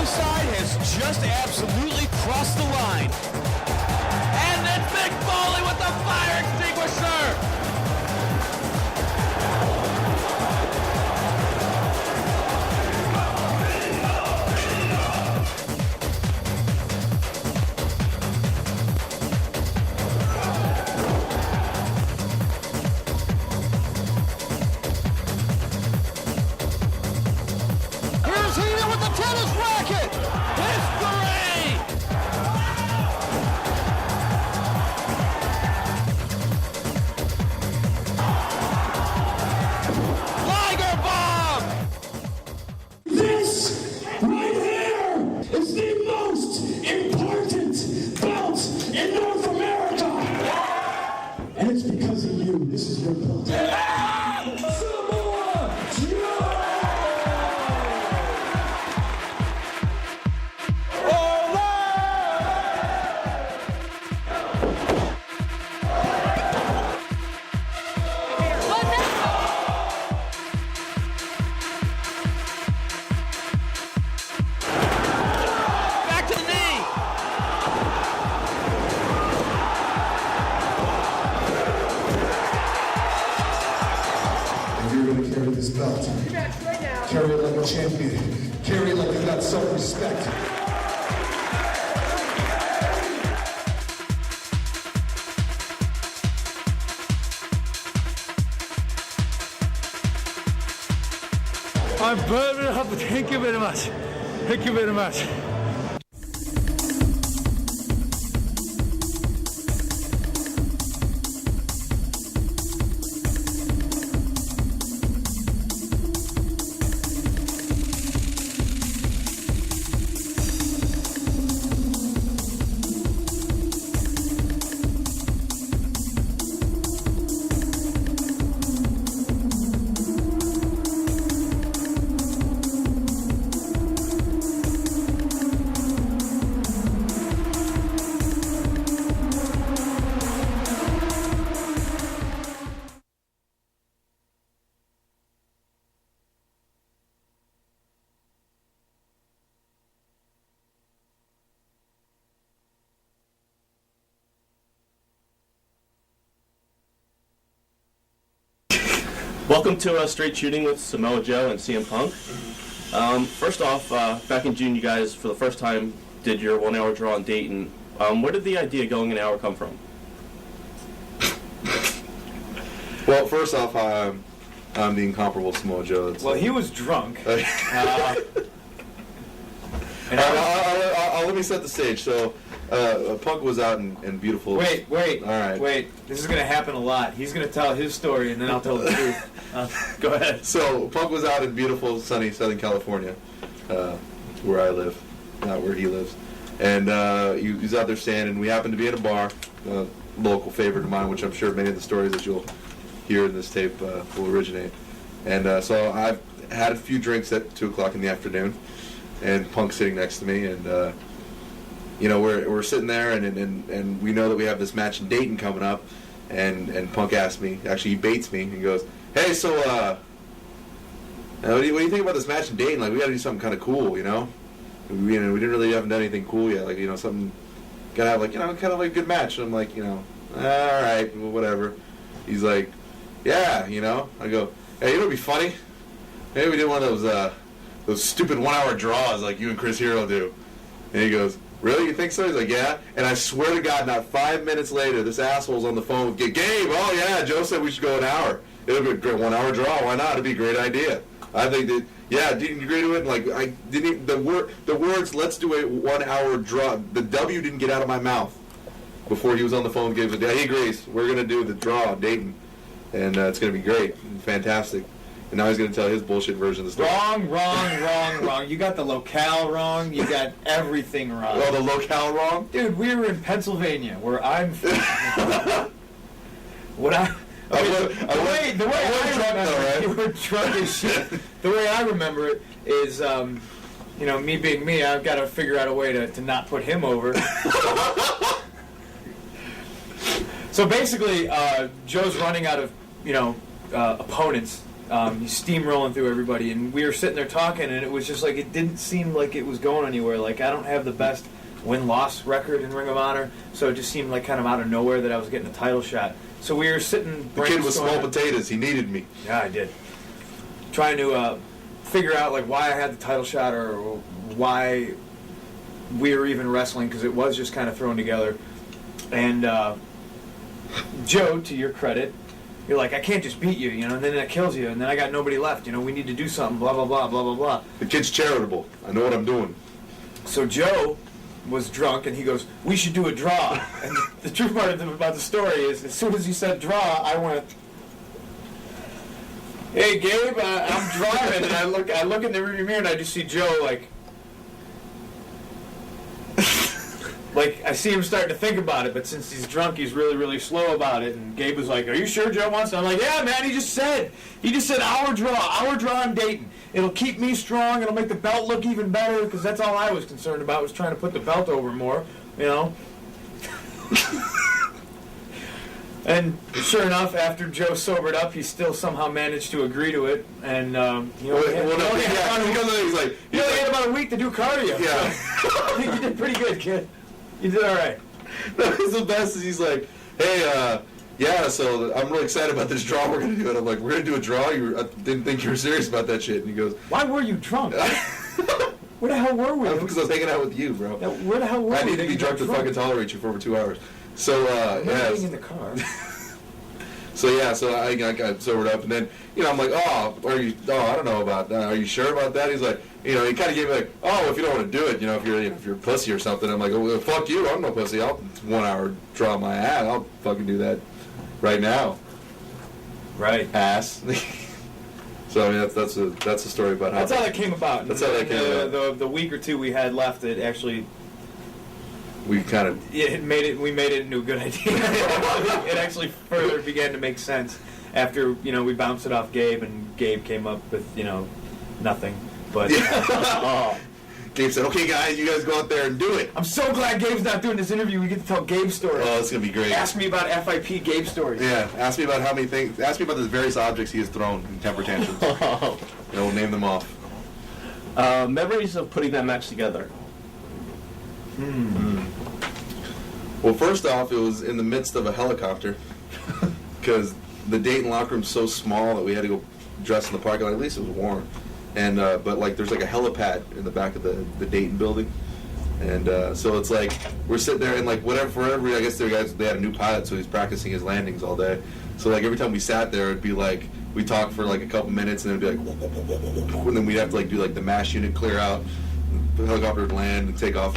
ringside has just absolutely crossed the line. And then Mick Foley with the fire extinguisher! Carry it like a champion. Carry it like you got self-respect. I'm burning up. Thank you very much. Thank you very much. Welcome to Straight Shooting with Samoa Joe and CM Punk. First off, back in June, you guys, for the first time, did your 1 hour draw in Dayton. Where did the idea going an hour come from? Well, first off, I'm the incomparable Samoa Joe. Well, he was drunk. Let me set the stage. So, Punk was out in beautiful... Wait. All right. Wait. This is going to happen a lot. He's going to tell his story, and then I'll tell the truth. Go ahead. So, Punk was out in beautiful, sunny Southern California, where I live, not where he lives. And he was out there standing. We happened to be at a bar, a local favorite of mine, which I'm sure many of the stories that you'll hear in this tape will originate. And so I've had a few drinks at 2 o'clock in the afternoon, and Punk's sitting next to me, and we're sitting there, and we know that we have this match in Dayton coming up, and Punk asked me, actually he baits me, and he goes, "Hey, so what do you think about this match in Dayton? Like, we got to do something kind of cool, we didn't really haven't done anything cool yet, like, something gotta have, like, kind of like a good match." And I'm like, all right, well, whatever. He's like, "Yeah, I go, "Hey, it'd be funny. Maybe we did one of those stupid 1 hour draws like you and Chris Hero do." And he goes, "Really? You think so?" He's like, "Yeah." And I swear to God, not 5 minutes later, this asshole's on the phone with Gabe. "Oh yeah, Joe said we should go an hour. It'll be a great 1 hour draw. Why not? It'd be a great idea." I think that, yeah, didn't you agree to it? Like, I didn't, the words, "let's do a 1 hour draw," the W didn't get out of my mouth before he was on the phone with Gabe. Yeah, he agrees. We're going to do the draw, Dayton. And it's going to be great and fantastic. And now he's going to tell his bullshit version of the story. Wrong. You got the locale wrong. You got everything wrong. Oh, the locale wrong? Dude, we were in Pennsylvania, where I'm from. The way I remember it, you were drunk as shit. The way I remember it is, me being me, I've got to figure out a way to not put him over. So basically, Joe's running out of, opponents He's steamrolling through everybody, and we were sitting there talking, and it was just like it didn't seem like it was going anywhere. Like I don't have the best win-loss record in Ring of Honor, so it just seemed like kind of out of nowhere that I was getting a title shot. So we were sitting. The kid was small potatoes. He needed me. Yeah, I did. Trying to figure out like why I had the title shot or why we were even wrestling, because it was just kind of thrown together. And Joe, to your credit, you're like, I can't just beat you, you know, and then that kills you, and then I got nobody left, you know, we need to do something, blah, blah, blah, blah, blah, blah. The kid's charitable. I know what I'm doing. So Joe was drunk, and he goes, we should do a draw. And the true part about the story is, as soon as he said draw, I went, hey, Gabe, I'm driving, and I look in the rearview mirror, and I just see Joe, like I see him starting to think about it, but since he's drunk, he's really, really slow about it. And Gabe was like, are you sure Joe wants to? I'm like, yeah, man, he just said our draw in Dayton. It'll keep me strong. It'll make the belt look even better, because that's all I was concerned about, was trying to put the belt over more, you know. And sure enough, after Joe sobered up, he still somehow managed to agree to it. And he only had about a week to do cardio. Yeah. So I think you did pretty good, kid. You did all right. That was the best. Is he's like, hey, yeah, so I'm really excited about this draw we're going to do. And I'm like, we're going to do a draw? I didn't think you were serious about that shit. And he goes, why were you drunk? Where the hell were we? Because I was hanging out with you, bro. Now, where the hell were we? I need to be drunk to fucking tolerate you for over 2 hours. So, yeah. In the car. So I got sobered up, and then, you know, I'm like, I don't know about that. Are you sure about that? He's like, you know, he kind of gave me like, if you don't want to do it, you know, if you're a pussy or something. I'm like, well, fuck you, I'm no pussy. I'll 1 hour draw my ass. I'll fucking do that right now. Right. Ass. So I mean, that's a story about how. That's how that came about. That's how that came about. The week or two we had left, it actually. We kind of. We made it into a good idea. It actually further began to make sense after, you know, we bounced it off Gabe, and Gabe came up with, you know, nothing. But Gabe said, "Okay, guys, you guys go out there and do it." I'm so glad Gabe's not doing this interview. We get to tell Gabe stories. Oh, it's gonna be great. Ask me about FIP Gabe stories. Yeah, ask me about how many things. Ask me about the various objects he has thrown in temper tantrums. And we'll name them off. Memories of putting that match together. Well, first off, it was in the midst of a helicopter, because the Dayton locker room's so small that we had to go dress in the parking lot. At least it was warm, and but like there's like a helipad in the back of the Dayton building, and so it's like we're sitting there and like whatever. I guess they had a new pilot, so he's practicing his landings all day. So like every time we sat there, it'd be like we talked for like a couple minutes, and it'd be like, and then we'd have to like do like the mass unit clear out, the helicopter would land and take off.